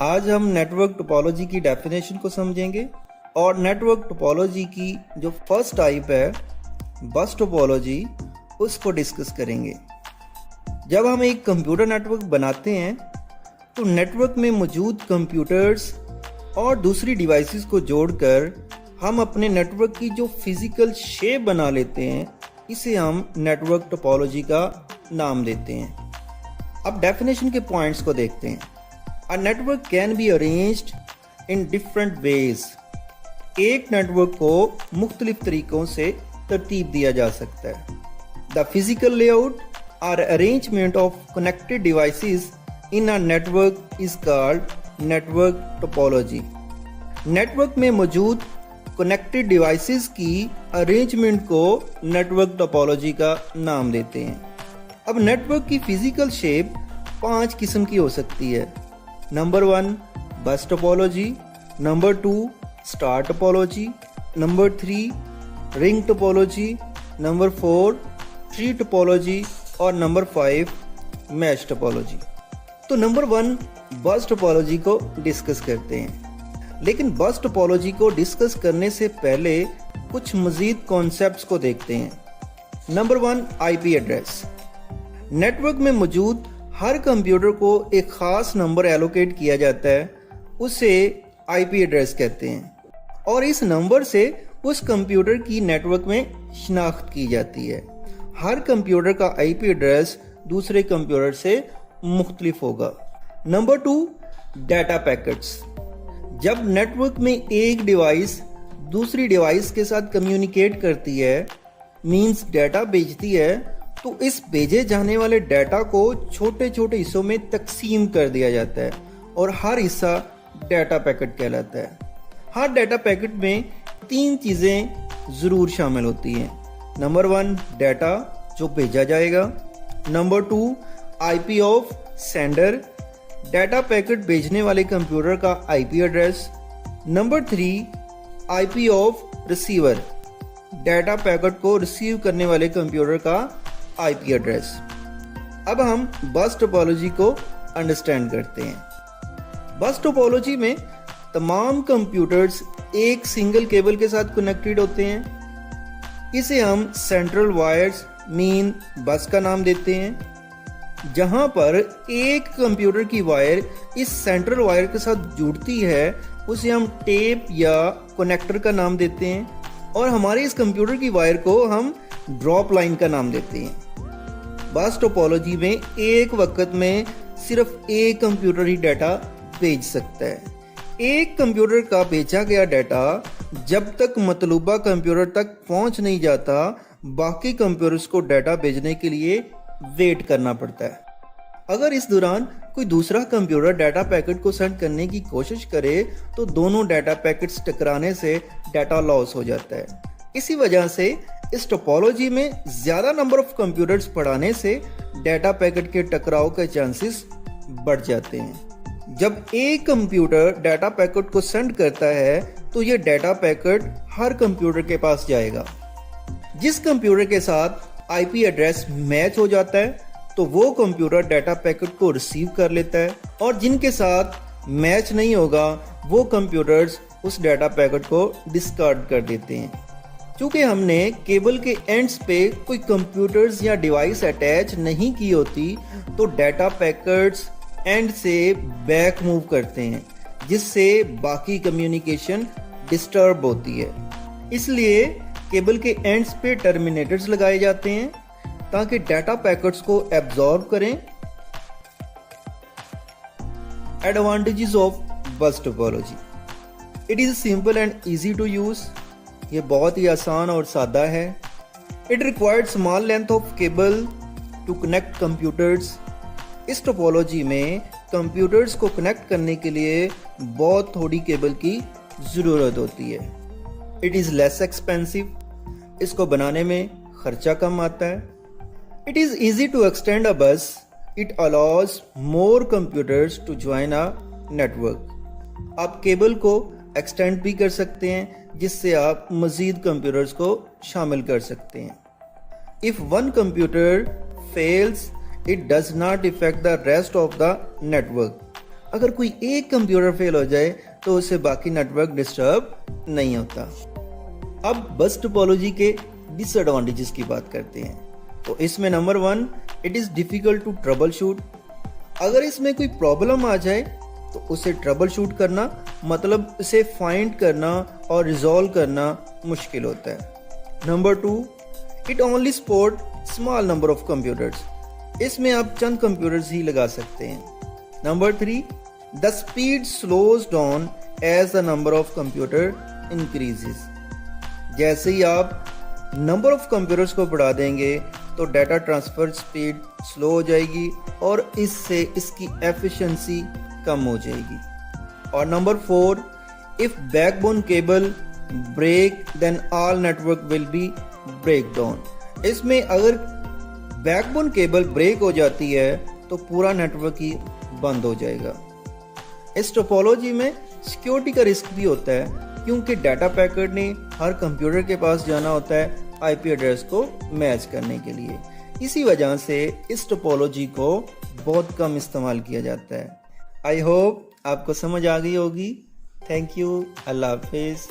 आज हम network topology की डेफिनेशन को समझेंगे और नेटवर्क टोपोलॉजी की जो फर्स्ट टाइप है बस टोपोलॉजी उसको डिस्कस करेंगे। जब हम एक कंप्यूटर नेटवर्क बनाते हैं तो नेटवर्क में मौजूद कंप्यूटर्स और दूसरी डिवाइसेस को जोड़कर हम अपने नेटवर्क की जो फिजिकल शेप बना लेते हैं, इसे हम नेटवर्क टोपोलॉजी का नाम देते हैं। अब डेफिनेशन के पॉइंट्स को देखते हैं। A network can be arranged in different ways. एक नेटवर्क को मुख्तलिफ तरीकों से तरतीब दिया जा सकता है। द फिजिकल लेआउट और arrangement of connected devices in a network is called network topology. Network में मौजूद कनेक्टेड डिवाइसेस की अरेंजमेंट को नेटवर्क टोपोलॉजी का नाम देते हैं। अब नेटवर्क की फिजिकल शेप 5 किस्म की हो सकती है। नंबर 1 बस topology, number 2 star topology, number 3 ring topology, number 4 tree topology और नंबर 5 मैश टोपोलॉजी। तो नंबर 1 बस टोपोलॉजी को डिस्कस करते हैं। लेकिन बस टोपोलॉजी को डिस्कस करने से पहले कुछ मजीद कॉन्सेप्ट्स को देखते हैं। Number 1 IP address. नेटवर्क में मौजूद हर कंप्यूटर को एक खास नंबर एलोकेट किया जाता है, उसे आईपी एड्रेस कहते हैं और इस नंबर से उस कंप्यूटर की नेटवर्क में शिनाख्त की जाती है। हर कंप्यूटर का आईपी एड्रेस दूसरे कंप्यूटर से मुख्तलिफ होगा। Number 2 data packets. जब नेटवर्क में एक डिवाइस दूसरी डिवाइस के साथ कम्युनिकेट करती है, मींस डाटा भेजती है, तो इस भेजे जाने वाले डाटा को छोटे छोटे हिस्सों में तकसीम कर दिया जाता है और हर हिस्सा डाटा पैकेट कहलाता है। हर डाटा पैकेट में 3 चीज़ें ज़रूर शामिल होती हैं। नंबर 1 डाटा जो भेजा जाएगा, number 2 IP of sender, data packet भेजने वाले कंप्यूटर का IP address, number 3 IP of receiver, data packet को रिसीव करने वाले कंप्यूटर का आईपी एड्रेस। अब हम बस टोपोलॉजी को अंडरस्टैंड करते हैं। बस टोपोलॉजी में तमाम कंप्यूटर्स एक सिंगल केबल के साथ कनेक्टेड होते हैं। इसे हम सेंट्रल वायर्स मीन बस का नाम देते हैं। जहां पर एक कंप्यूटर की वायर इस सेंट्रल वायर के साथ जुड़ती है, उसे हम टेप या कनेक्टर का नाम देते हैं और हमारे इस कंप्यूटर की वायर को हम ड्रॉप लाइन का नाम देते हैं। बस टोपोलॉजी में एक वक्त में सिर्फ एक कंप्यूटर ही डाटा भेज सकता है। एक कंप्यूटर का भेजा गया डाटा जब तक मतलूबा कंप्यूटर तक पहुंच नहीं जाता, बाकी कंप्यूटर्स को डाटा भेजने के लिए वेट करना पड़ता है। अगर इस दौरान कोई दूसरा कंप्यूटर डाटा पैकेट को सेंड करने की कोशिश करे तो दोनों डाटा पैकेट्स टकराने से डाटा लॉस हो जाता है। इसी वजह से इस टोपोलॉजी में ज्यादा नंबर ऑफ कंप्यूटर्स पढ़ाने से डाटा पैकेट के टकराव के चांसेस बढ़ जाते हैं। जब एक कंप्यूटर डाटा पैकेट को सेंड करता है तो ये डाटा पैकेट हर कंप्यूटर के पास जाएगा। जिस कंप्यूटर के साथ आईपी एड्रेस मैच हो जाता है तो वो कंप्यूटर डाटा पैकेट को रिसीव कर लेता है और जिनके साथ मैच नहीं होगा वो कंप्यूटर्स उस डाटा पैकेट को डिस्कार्ड कर देते हैं। क्योंकि हमने केबल के एंड्स पे कोई कंप्यूटर्स या डिवाइस अटैच नहीं की होती, तो डाटा पैकेट्स एंड से बैक मूव करते हैं, जिससे बाकी कम्युनिकेशन डिस्टर्ब होती है। इसलिए केबल के एंड्स पे टर्मिनेटर्स लगाए जाते हैं ताकि डाटा पैकेट्स को एब्जॉर्ब करें। Advantages of bus topology. It is simple and easy to use. ये बहुत ही आसान और सादा है। It required small length of cable to connect computers. इस टोपोलॉजी में कंप्यूटर्स को कनेक्ट करने के लिए बहुत थोड़ी केबल की ज़रूरत होती है। It is less expensive. इसको बनाने में खर्चा कम आता है। It is easy to extend a bus. It allows more computers to join a network. आप केबल को एक्सटेंड भी कर सकते हैं, जिससे आप मजीद कंप्यूटर्स को शामिल कर सकते हैं। If one computer fails, it does not effect the rest of the network. अगर कोई एक कंप्यूटर फेल हो जाए तो उससे बाकी नेटवर्क डिस्टर्ब नहीं होता। अब बस टोपोलॉजी के डिसएडवांटेजेस की बात करते हैं। तो इसमें number 1, it is difficult to troubleshoot. अगर इसमें कोई प्रॉब्लम आ जाए तो उसे ट्रबल शूट करना मतलब उसे फाइंड करना और रिजॉल्व करना मुश्किल होता है। Number 2, it only support small number of computers. इसमें आप चंद कंप्यूटर्स ही लगा सकते हैं। Number 3, the speed slows down as the number of computer increases. जैसे ही आप नंबर ऑफ कंप्यूटर्स को बढ़ा देंगे तो डाटा ट्रांसफर स्पीड स्लो हो जाएगी और इससे इसकी एफिशिएंसी कम हो जाएगी। और number 4, if backbone cable break then all network will be break down. इसमें अगर बैकबोन केबल ब्रेक हो जाती है तो पूरा नेटवर्क ही बंद हो जाएगा। इस टोपोलॉजी में सिक्योरिटी का रिस्क भी होता है क्योंकि डाटा पैकेट ने हर कंप्यूटर के पास जाना होता है आईपी एड्रेस को मैच करने के लिए। इसी वजह से इस टोपोलॉजी को बहुत कम इस्तेमाल किया जाता है। आई होप आपको समझ आ गई होगी। Thank you. अल्लाह हाफिज़।